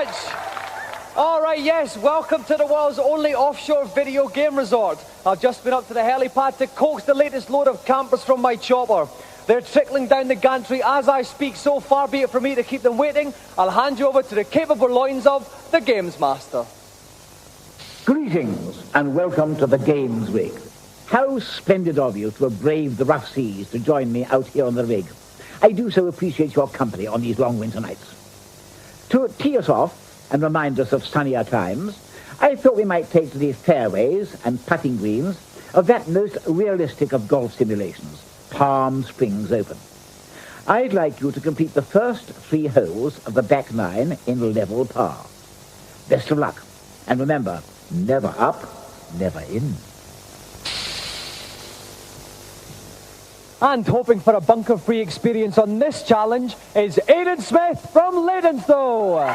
much. All right, yes, welcome to the world's only offshore video game resort. I've just been up to the helipad to coax the latest load of campers from my chopper. They're trickling down the gantry as I speak, so far be it from me to keep them waiting. I'll hand you over to the capable loins of the Gamesmaster. Greetings and welcome to the Games Rig. How splendid of you to have braved the rough seas to join me out here on the rig. I do so appreciate your company on these long winter nights. To tee us off and remind us of sunnier times, I thought we might take to these fairways and putting greens of that most realistic of golf simulations, Palm Springs Open. I'd like you to complete the first 3 holes of the back 9 in level par. Best of luck, and remember, never up, never in. And hoping for a bunker-free experience on this challenge is Aiden Smith from Leydenstone.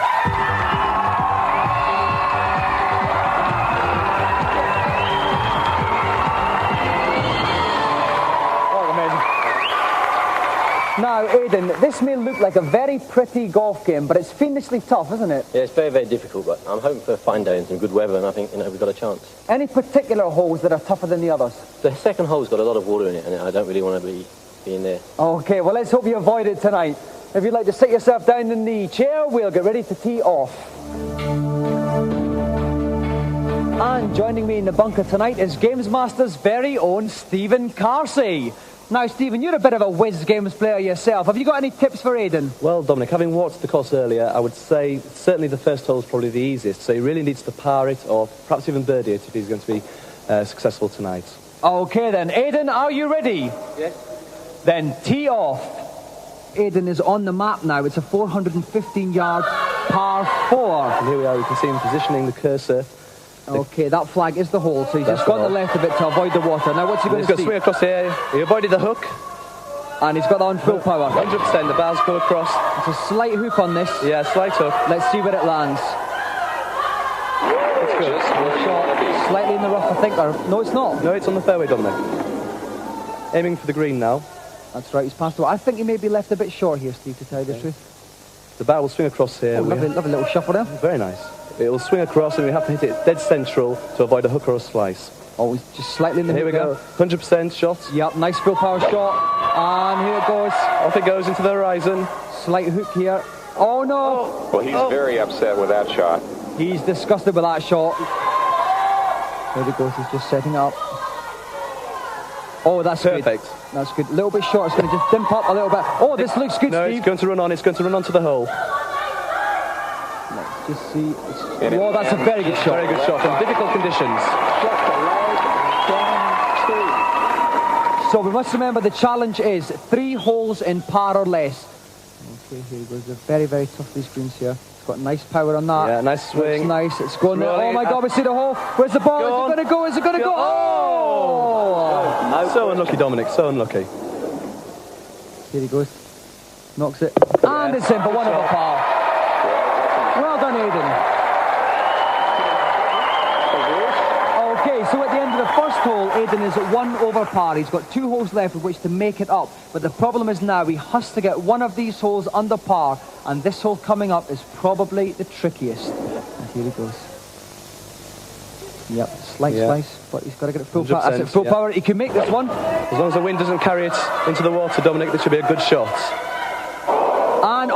Now, Aiden, this may look like a very pretty golf game, but it's fiendishly tough, isn't it? Yeah, it's very, very difficult, but I'm hoping for a fine day and some good weather, and I think, we've got a chance. Any particular holes that are tougher than the others? The second hole's got a lot of water in it, and I don't really want to be in there. Okay, well, let's hope you avoid it tonight. If you'd like to sit yourself down in the chair, we'll get ready to tee off. And joining me in the bunker tonight is Gamesmaster's very own Stephen Carsey. Now, Stephen, you're a bit of a whiz games player yourself. Have you got any tips for Aiden? Well, Dominic, having walked the course earlier, I would say certainly the first hole is probably the easiest. So he really needs to par it or perhaps even birdie it if he's going to be successful tonight. Okay, then. Aiden, are you ready? Yes. Then tee off. Aiden is on the map now. It's a 415-yard par 4. And here we are. You can see him positioning the cursor. Okay, that flag is the hole, so he's just gone to the left of it to avoid the water. Now, what's he going to see? He's got to swing across here. He avoided the hook. And he's got that on full power. 100%. The bar's go across. It's a slight hook on this. Yeah, slight hook. Let's see where it lands. It's good. Shot slightly in the rough, I think. Or, no, it's not. No, it's on the fairway, Dominic. Aiming for the green now. That's right, he's passed the. I think he may be left a bit short here, Steve, to tell you the truth. The bar will swing across here. Oh, lovely little shuffle there. Very nice. It will swing across and we have to hit it dead central to avoid a hook or a slice. Oh, he's just slightly in the Here we go. 100% shot. Yep, nice full power shot. And here it goes. Off it goes into the horizon. Slight hook here. Oh, no. Well, he's very upset with that shot. He's disgusted with that shot. There he goes, he's just setting up. Oh, that's perfect. Good. That's good. A little bit short. It's going to just dimp up a little bit. Oh, this looks good, no, Steve. it's going to run on. It's going to run onto the hole. Let's just see. Oh, that's a very good shot. Very good shot in difficult conditions. So we must remember the challenge is 3 holes in par or less. Okay, here he goes. They're very, very tough, these greens here. It's got nice power on that. Yeah, nice swing. It's nice. It's going there. Oh my God, we see the hole. Where's the ball? Is it going to go? Is it going to go? Oh! So unlucky, Dominic. So unlucky. Here he goes. Knocks it. And it's in for 1 over par. Well done, Aiden. Okay, so at the end of the first hole, Aiden is at 1 over par. He's got 2 holes left with which to make it up. But the problem is now he has to get one of these holes under par. And this hole coming up is probably the trickiest. And here he goes. Yep, slice, but he's got to get it full power. That's it, full power. He can make this one. As long as the wind doesn't carry it into the water, Dominic, this should be a good shot. And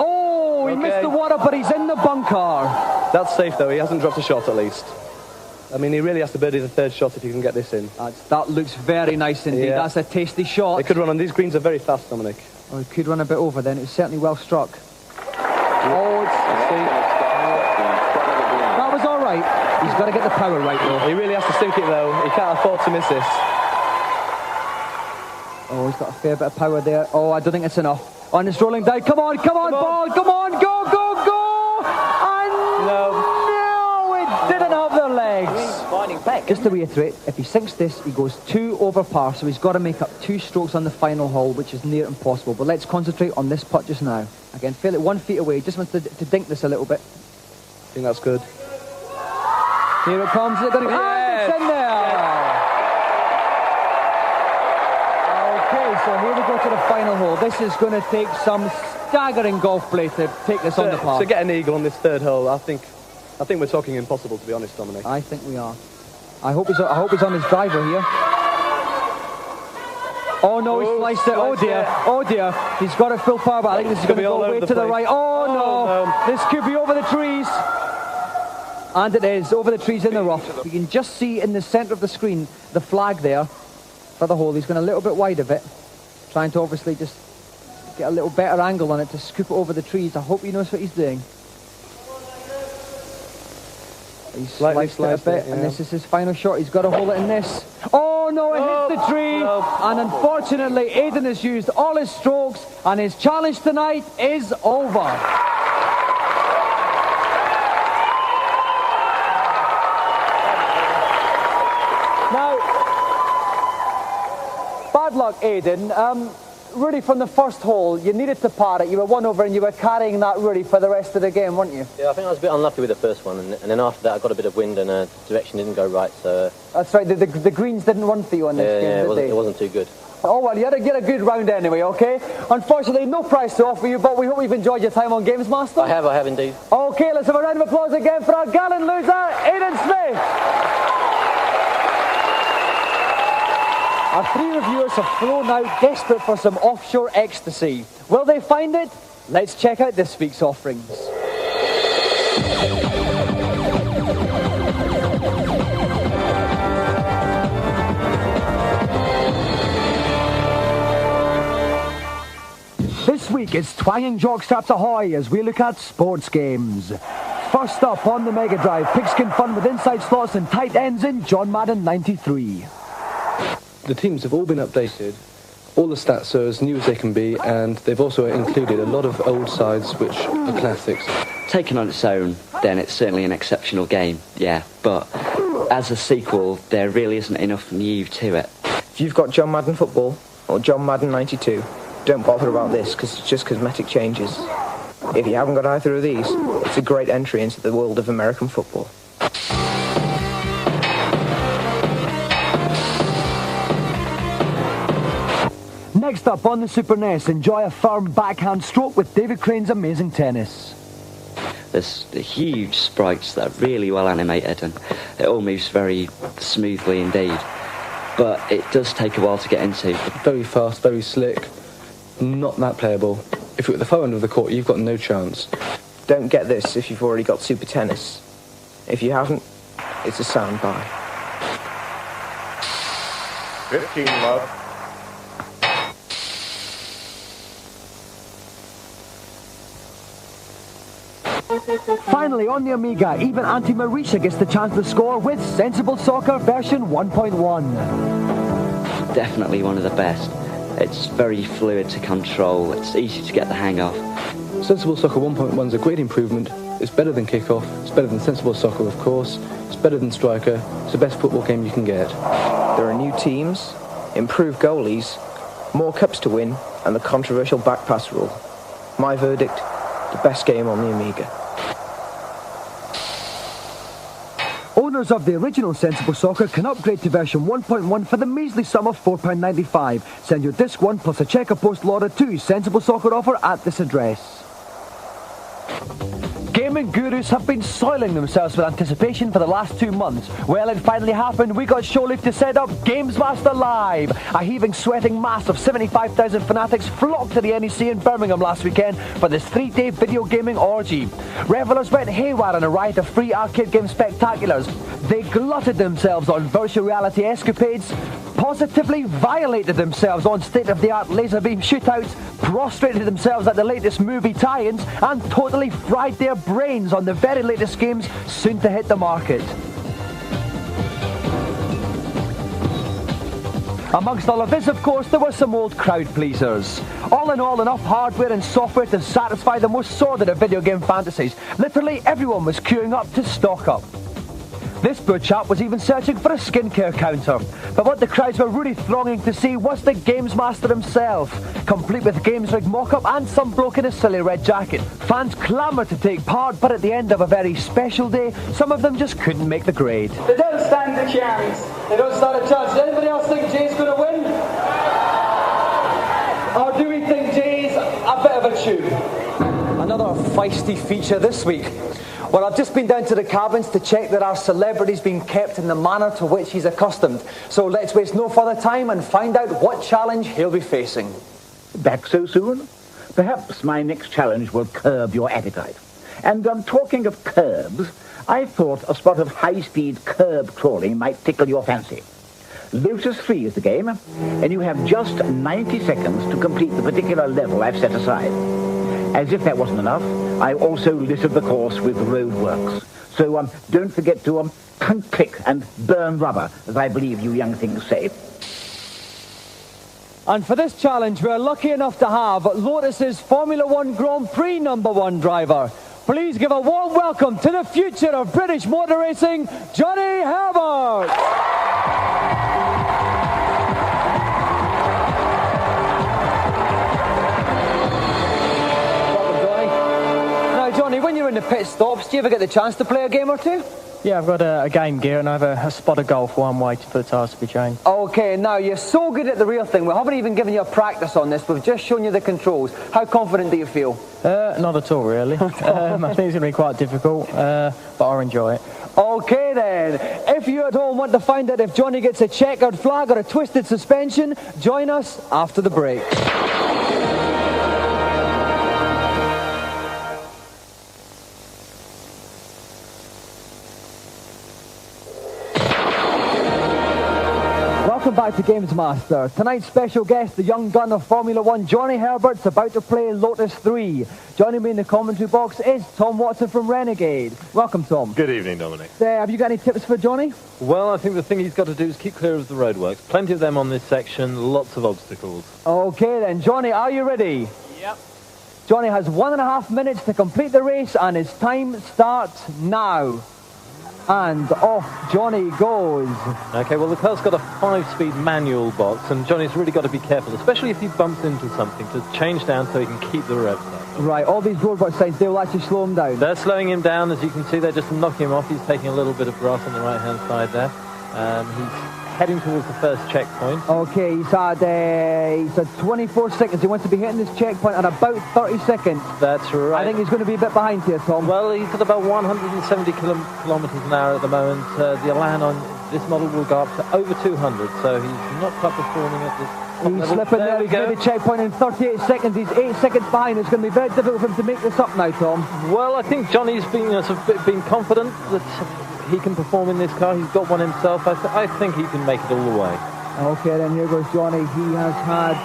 he missed the water, but he's in the bunker. That's safe, though. He hasn't dropped a shot, at least. I mean, he really has to birdie the 3rd shot if he can get this in. That looks very nice indeed. Yeah. That's a tasty shot. It could run on. These greens are very fast, Dominic. Oh, it could run a bit over then. It's certainly well struck. That was all right. He's got to get the power right, though. He really has to sink it, though. He can't afford to miss this. Oh, he's got a fair bit of power there. Oh, I don't think it's enough. And it's rolling down. Come on, ball. Come on, go. And no, it didn't have their legs. Just to reiterate, if he sinks this, he goes 2 over par, so he's got to make up 2 strokes on the final hole, which is near impossible. But let's concentrate on this putt just now. Again, feel it 1 feet away. Just wants to dink this a little bit. I think that's good. Here it comes. It's in there. Okay, so here we go to the final hole. This is going to take some staggering golf play to take this on the par. To get an eagle on this third hole, I think we're talking impossible, to be honest, Dominic. I think we are. I hope he's on his driver here. Oh no, he sliced it. Oh dear. Oh dear. He's got it full power, but I think this is going to go way to the right. Oh no. This could be over the trees. And it is, over the trees in the rough. You can just see in the centre of the screen the flag there for the hole. He's going a little bit wide of it, trying to obviously just get a little better angle on it to scoop it over the trees. I hope he knows what he's doing. He's sliced it a bit, and this is his final shot. He's got to hold it in this. Oh no, it hits the tree, and unfortunately Aiden has used all his strokes, and his challenge tonight is over. Bad luck, Aiden. Really, from the first hole, you needed to par it. You were 1 over, and you were carrying that really for the rest of the game, weren't you? Yeah, I think I was a bit unlucky with the first one, and then after that I got a bit of wind and direction didn't go right, so... That's right, the greens didn't run for you on this game, did they? It wasn't too good. Oh well, you had to get a good round anyway, okay? Unfortunately, no prize to offer you, but we hope you've enjoyed your time on Gamesmaster. I have indeed. Okay, let's have a round of applause again for our gallant loser, Aiden Smith. Our 3 reviewers have flown out desperate for some offshore ecstasy. Will they find it? Let's check out this week's offerings. This week it's twanging jockstraps ahoy as we look at sports games. First up on the Mega Drive, pigskin fun with inside slots and tight ends in John Madden 93. The teams have all been updated. All the stats are as new as they can be, and they've also included a lot of old sides which are classics. Taken on its own, then it's certainly an exceptional game, yeah, but as a sequel, there really isn't enough new to it. If you've got John Madden Football or John Madden 92, don't bother about this because it's just cosmetic changes. If you haven't got either of these, it's a great entry into the world of American football. Next up on the Super NES, enjoy a firm backhand stroke with David Crane's amazing tennis. There's the huge sprites that are really well animated and it all moves very smoothly indeed. But it does take a while to get into. Very fast, very slick, not that playable. If you're at the far end of the court, you've got no chance. Don't get this if you've already got Super Tennis. If you haven't, it's a sound buy. 15 love. Finally, on the Amiga, even Auntie Marisha gets the chance to score with Sensible Soccer version 1.1. Definitely one of the best. It's very fluid to control, it's easy to get the hang of. Sensible Soccer 1.1 is a great improvement. It's better than Kickoff, it's better than Sensible Soccer, of course, it's better than Striker, it's the best football game you can get. There are new teams, improved goalies, more cups to win, and the controversial back pass rule. My verdict, the best game on the Amiga. Owners of the original Sensible Soccer can upgrade to version 1.1 for the measly sum of £4.95. Send your disc 1 plus a check or post order to Sensible Soccer offer at this address. Gaming gurus have been soiling themselves with anticipation for the last 2 months. Well, it finally happened. We got show leave to set up Gamesmaster Live. A heaving, sweating mass of 75,000 fanatics flocked to the NEC in Birmingham last weekend for this 3-day video gaming orgy. Revelers went haywire in a riot of free arcade game spectaculars. They glutted themselves on virtual reality escapades, positively violated themselves on state-of-the-art laser beam shootouts, prostrated themselves at the latest movie tie-ins, and totally fried their brains on the very latest games soon to hit the market. Amongst all of this, of course, there were some old crowd pleasers. All in all, enough hardware and software to satisfy the most sordid of video game fantasies. Literally everyone was queuing up to stock up. This poor chap was even searching for a skincare counter. But what the crowds were really thronging to see was the Gamesmaster himself, complete with Games Rig mock-up and some bloke in a silly red jacket. Fans clamoured to take part, but at the end of a very special day, some of them just couldn't make the grade. They don't stand a chance. They don't stand a chance. Does anybody else think Jay's going to win? Or do we think Jay's a bit of a tube? feisty feature this week? Well, I've just been down to the cabins to check that our celebrity's been kept in the manner to which he's accustomed. So let's waste no further time and find out what challenge he'll be facing. Back so soon? Perhaps my next challenge will curb your appetite. And talking of curbs, I thought a spot of high-speed curb crawling might tickle your fancy. Lotus 3 is the game, and you have just 90 seconds to complete the particular level I've set aside. As if that wasn't enough, I also littered the course with roadworks. So don't forget to click and burn rubber, as I believe you young things say. And for this challenge, we're lucky enough to have Lotus's Formula 1 Grand Prix #1 driver. Please give a warm welcome to the future of British motor racing, Johnny Herbert. Johnny, when you're in the pit stops, do you ever get the chance to play a game or two? Yeah, I've got a game gear and I have a spot of golf while I'm waiting for the tyres to be changed. Okay, now you're so good at the real thing. We haven't even given you a practice on this. We've just shown you the controls. How confident do you feel? Not at all, really. I think it's going to be quite difficult, but I'll enjoy it. Okay then, if you at home want to find out if Johnny gets a checkered flag or a twisted suspension, join us after the break. Welcome back to Gamesmaster. Tonight's special guest, the young gun of Formula 1, Johnny Herbert's about to play Lotus 3. Joining me in the commentary box is Tom Watson from Renegade. Welcome, Tom. Good evening, Dominic. Have you got any tips for Johnny? Well, I think the thing he's got to do is keep clear of the roadworks. Plenty of them on this section, lots of obstacles. Okay then, Johnny, are you ready? Yep. Johnny has 1.5 minutes to complete the race and his time starts now. And off Johnny goes. Okay, well, the car's got a 5-speed manual box, and Johnny's really got to be careful, especially if he bumps into something, to change down so he can keep the revs up. Right, all these roadwork signs, they'll actually slow him down. They're slowing him down, as you can see. They're just knocking him off. He's taking a little bit of grass on the right-hand side there. He's heading towards the first checkpoint. Okay, he's had 24 seconds. He wants to be hitting this checkpoint at about 30 seconds. That's right. I think he's going to be a bit behind here, Tom. Well, he's at about 170 kilometres an hour at the moment. The Elan on this model will go up to over 200, so he's not quite performing at this. He's slipping there. He's made a checkpoint in 38 seconds. He's 8 seconds behind. It's going to be very difficult for him to make this up now, Tom. Well, I think Johnny's been confident that he can perform in this car. He's got one himself. I think he can make it all the way. Okay, then here goes Johnny. He has had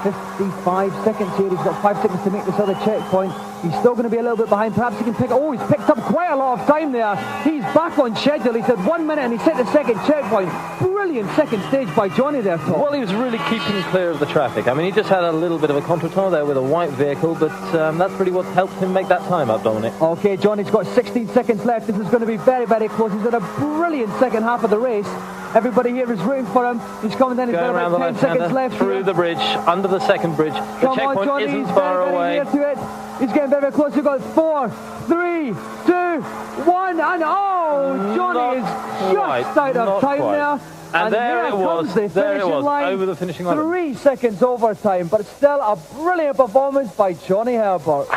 55 seconds here. He's got 5 seconds to make this other checkpoint. He's still going to be a little bit behind. Perhaps he can pick... Oh, he's picked up quite a lot of time there. He's back on schedule. He's had 1 minute and he's hit the second checkpoint. Brilliant second stage by Johnny there, Tom. Well, he was really keeping clear of the traffic. I mean, he just had a little bit of a contretemps there with a white vehicle, but that's really what helped him make that time up, Dominic. Okay, Johnny's got 16 seconds left. This is going to be very, very close. He's had a brilliant second half of the race. Everybody here is rooting for him. He's coming down. He's got about 10 seconds left. Through the bridge, under the second bridge. The checkpoint Johnny, isn't he's far very, away. Very near to it. He's getting very, very close. We've got 4, 3, 2, 1, and Johnny is just out of time there. And there it was. There it was, over the finishing line. 3 seconds over time, but still a brilliant performance by Johnny Herbert.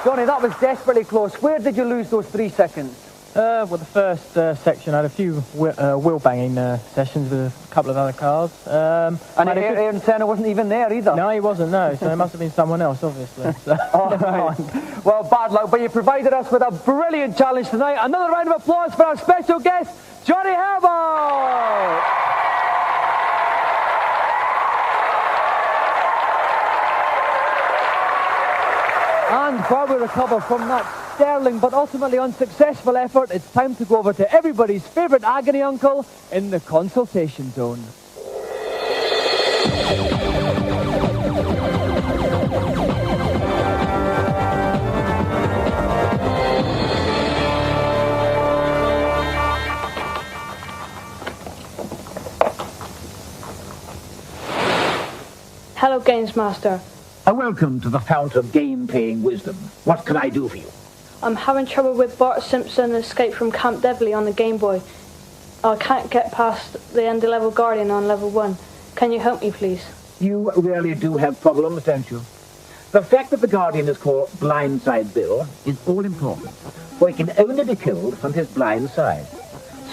Johnny, that was desperately close. Where did you lose those 3 seconds? Well, the first section, I had a few wheel banging sessions with a couple of other cars. And Aiden Smith wasn't even there either. No, he wasn't, no. So it must have been someone else, obviously. So, right. Well, bad luck, but you provided us with a brilliant challenge tonight. Another round of applause for our special guest, Johnny Herbert! And while we recover from that sterling but ultimately unsuccessful effort, it's time to go over to everybody's favourite agony uncle in the consultation zone. Hello, Gamesmaster. Welcome to the fount of game-playing wisdom. What can I do for you? I'm having trouble with Bart Simpson Escape from Camp Devley on the Game Boy. I can't get past the end of level Guardian on level 1. Can you help me, please? You really do have problems, don't you? The fact that the Guardian is called Blindside Bill is all important, for he can only be killed from his blind side.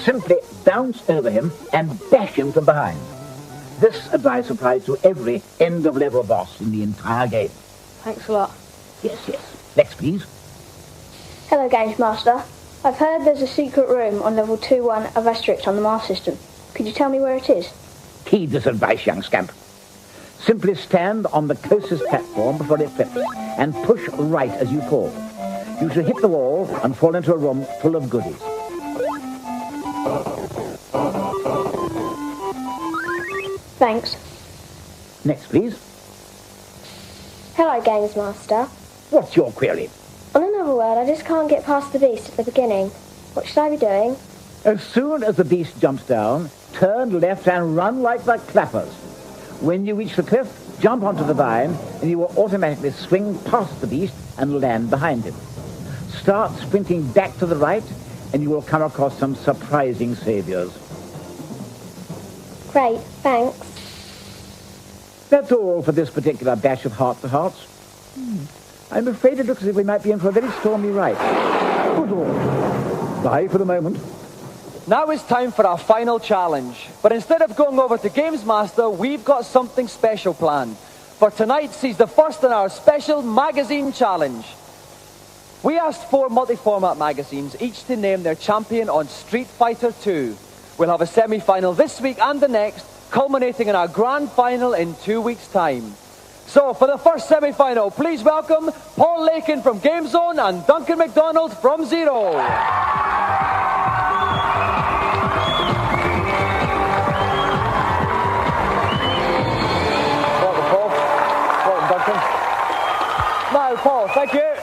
Simply bounce over him and bash him from behind. This advice applies to every end-of-level boss in the entire game. Thanks a lot. Yes. Next, please. Hello, Gamesmaster. I've heard there's a secret room on level 2-1 of Asterix on the Mars system. Could you tell me where it is? Heed this advice, young scamp. Simply stand on the closest platform before it flips and push right as you fall. You shall hit the wall and fall into a room full of goodies. Thanks. Next, please. Hello, Gamesmaster. What's your query? On another word, I just can't get past the beast at the beginning. What should I be doing? As soon as the beast jumps down, turn left and run like the clappers. When you reach the cliff, jump onto the vine, and you will automatically swing past the beast and land behind him. Start sprinting back to the right, and you will come across some surprising saviors. Great, thanks. That's all for this particular bash of heart-to-hearts. I'm afraid it looks as if we might be in for a very stormy ride. Good Lord. Bye for the moment. Now it's time for our final challenge. But instead of going over to Gamesmaster, we've got something special planned. For tonight sees the first in our special magazine challenge. We asked 4 multi-format magazines, each to name their champion on Street Fighter 2. We'll have a semi-final this week and the next, culminating in our grand final in 2 weeks' time. So, for the first semi-final, please welcome Paul Lakin from Game Zone and Duncan MacDonald from Zero. Now, Paul, thank you.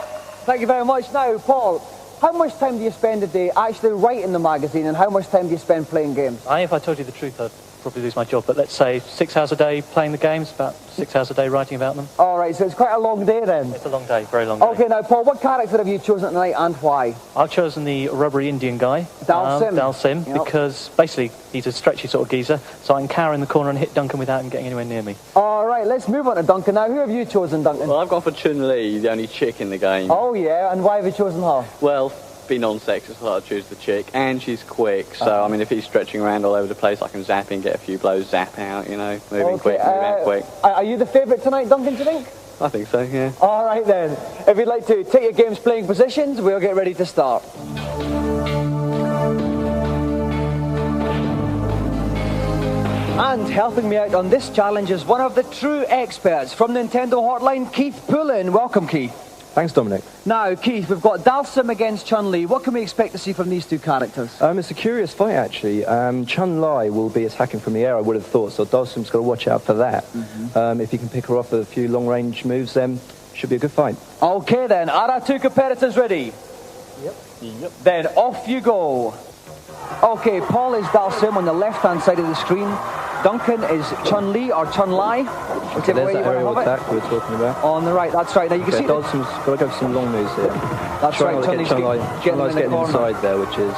Thank you very much. Now, Paul, how much time do you spend a day actually writing the magazine and how much time do you spend playing games? If I told you the truth, I'd probably lose my job. But let's say 6 hours a day playing the games, about 6 hours a day writing about them. All right, so it's quite a long day then. It's a long day, very long day. Okay, now, Paul, what character have you chosen tonight and why? I've chosen the rubbery Indian guy, Dalsim, yep. Because basically he's a stretchy sort of geezer, so I can cower in the corner and hit Duncan without him getting anywhere near me. All right, let's move on to Duncan now. Who have you chosen, Duncan? Well, I've gone for Chun-Li, the only chick in the game. Oh, yeah, and why have you chosen her? Well, be non-sexist, so I'll choose the chick, and she's quick, so, I mean, if he's stretching around all over the place, I can zap in, get a few blows, zap out, you know, moving quick, move out quick. Are you the favourite tonight, Duncan, do you think? I think so, yeah. All right, then. If you'd like to take your game's playing positions, we'll get ready to start. And helping me out on this challenge is one of the true experts from Nintendo Hotline, Keith Poulin. Welcome, Keith. Thanks, Dominic. Now, Keith, we've got Dalsim against Chun-Li. What can we expect to see from these two characters? It's a curious fight, actually. Chun-Li will be attacking from the air, I would have thought, so Dalsim's got to watch out for that. If he can pick her off with a few long-range moves, then should be a good fight. Okay, then. Are our two competitors ready? Yep. Then off you go. Okay, Paul is Dalsim on the left-hand side of the screen. Duncan is Chun-Li or Chun-Li, whichever way you want to have it. Attack we were talking about. On the right, that's right. Now you can see Dalsim's got to go for some long moves here. That's right. Chun-Li's getting inside there, which is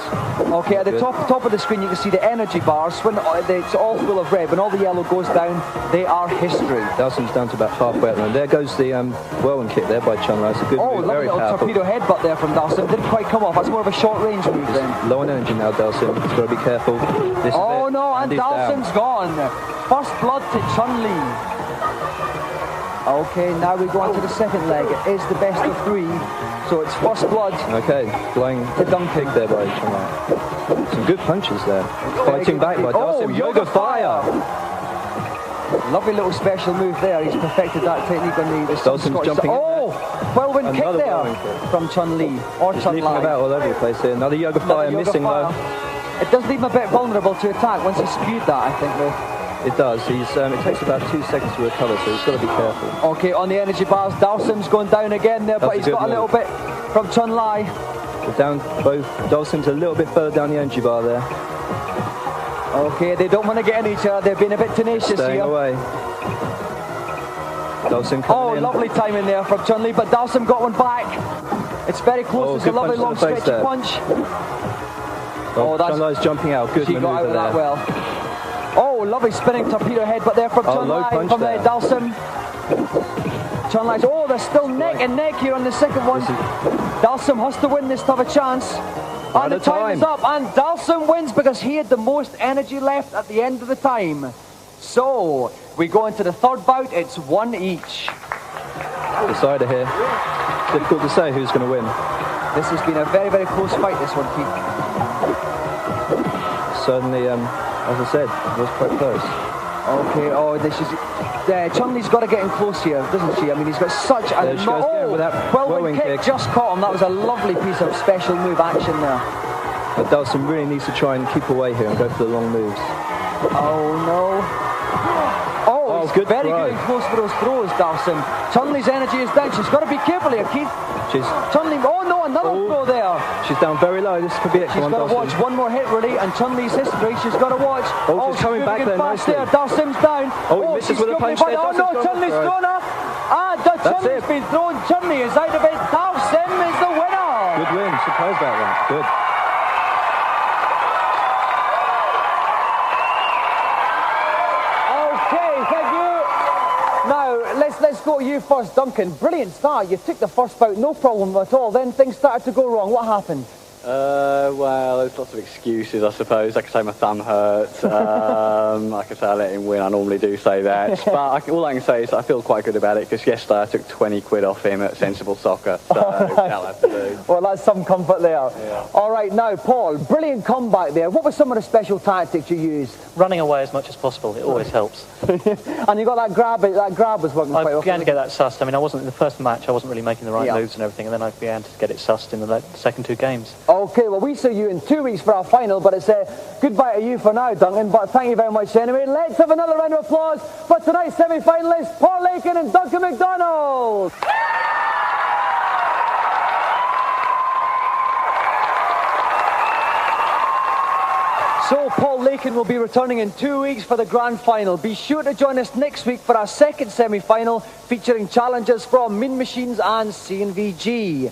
okay. At the top of the screen, you can see the energy bars. When it's all full of red, when all the yellow goes down, they are history. Dalsim's down to about halfway at the moment. There goes the whirlwind kick there by Chun-Li. It's a good move, very powerful. Torpedo headbutt there from Dalsim. Didn't quite come off. That's more of a short-range move then. Low on energy now, Dalsim. He's got to be careful. Oh no, and Dalsim's gone. First blood to Chun-Li. Okay, now we go on to the second leg. It is the best of 3, so it's first blood. Okay, flying to Duncan there by Chun-Li. Some good punches there. Fighting back by Dalsim. Yoga Fire! Lovely little special move there. He's perfected that technique on the Dalsim's jumping in there. Whirlwind kick there from Chun-Li or Chun-Li. Leaping about all over the place here. Another Yoga Fire, missing though. It does leave him a bit vulnerable to attack once he's spewed that, I think, though. It does. It takes about 2 seconds to recover, so he's got to be careful. Okay, on the energy bars, Dalsim's going down again there, but he's got a little bit from Chun-Li. We're down both. Dalsim's a little bit further down the energy bar there. Okay, they don't want to get in each other. They've been a bit tenacious Staying here. away. Dalsim coming in. Lovely timing there from Chun-Li, but Dalsim got one back. It's very close. It's a good lovely long punch to the face stretchy there. punch. Chun Lai's jumping out. Good She maneuver got out of that there. well. Oh, lovely spinning torpedo headbutt there from Chun low Lai, punch from there. Dalsim. Chun Lai's, oh, they're still neck and neck here on the second one. Dalsim has to win this to have a chance. And the time is up, and Dalsim wins because he had the most energy left at the end of the time. So, we go into the third bout, it's one each. Decider here. Difficult to say who's going to win. This has been a very, very close fight, this one, Keith. Certainly, as I said, it was quite close. Okay, oh, this is... Chun-Li's got to get in close here, doesn't she? I mean, he's got such a... whirlwind kick just caught him. That was a lovely piece of special move action there. But Dalsim really needs to try and keep away here and go for the long moves. Oh, no. Oh, he's good very throw. good and close for those throws, Dalsim. Chun-Li's energy is down. She's got to be careful here, Keith. Chun-Li, oh no, another throw there. She's down very low. This could be it. She's got to watch one more hit, really, and Chun-Li's history, she's got to watch. Oh, she's coming back there nicely. Dalsim's down. Oh, misses with a punch there. Oh no, Chun-Li's thrown her. Chun-Li's been thrown. Chun-Li is out of it. Dalsim is the winner. Good win. Surprised about that. Good. Let's go to you first, Duncan. Brilliant start. You took the first bout, no problem at all. Then things started to go wrong. What happened? Well, there's lots of excuses, I suppose. Like I say, my thumb hurts. Like I say, I let him win. I normally do say that. But all I can say is I feel quite good about it because yesterday I took 20 quid off him at Sensible Soccer. So that'll have to do. Well, that's some comfort there. Yeah. All right, now, Paul, brilliant comeback there. What were some of the special tactics you used? Running away as much as possible. It always helps. And you got that grab. That grab was working quite well. I began to get that sussed. I mean, in the first match, I wasn't really making the right moves and everything, and then I began to get it sussed in the second two games. Okay, well, we see you in 2 weeks for our final, but it's goodbye to you for now, Duncan, but thank you very much anyway. Let's have another round of applause for tonight's semi-finalists, Paul Lakin and Duncan MacDonald. So Paul Lakin will be returning in 2 weeks for the grand final. Be sure to join us next week for our second semi-final featuring challenges from Mean Machines and C&VG.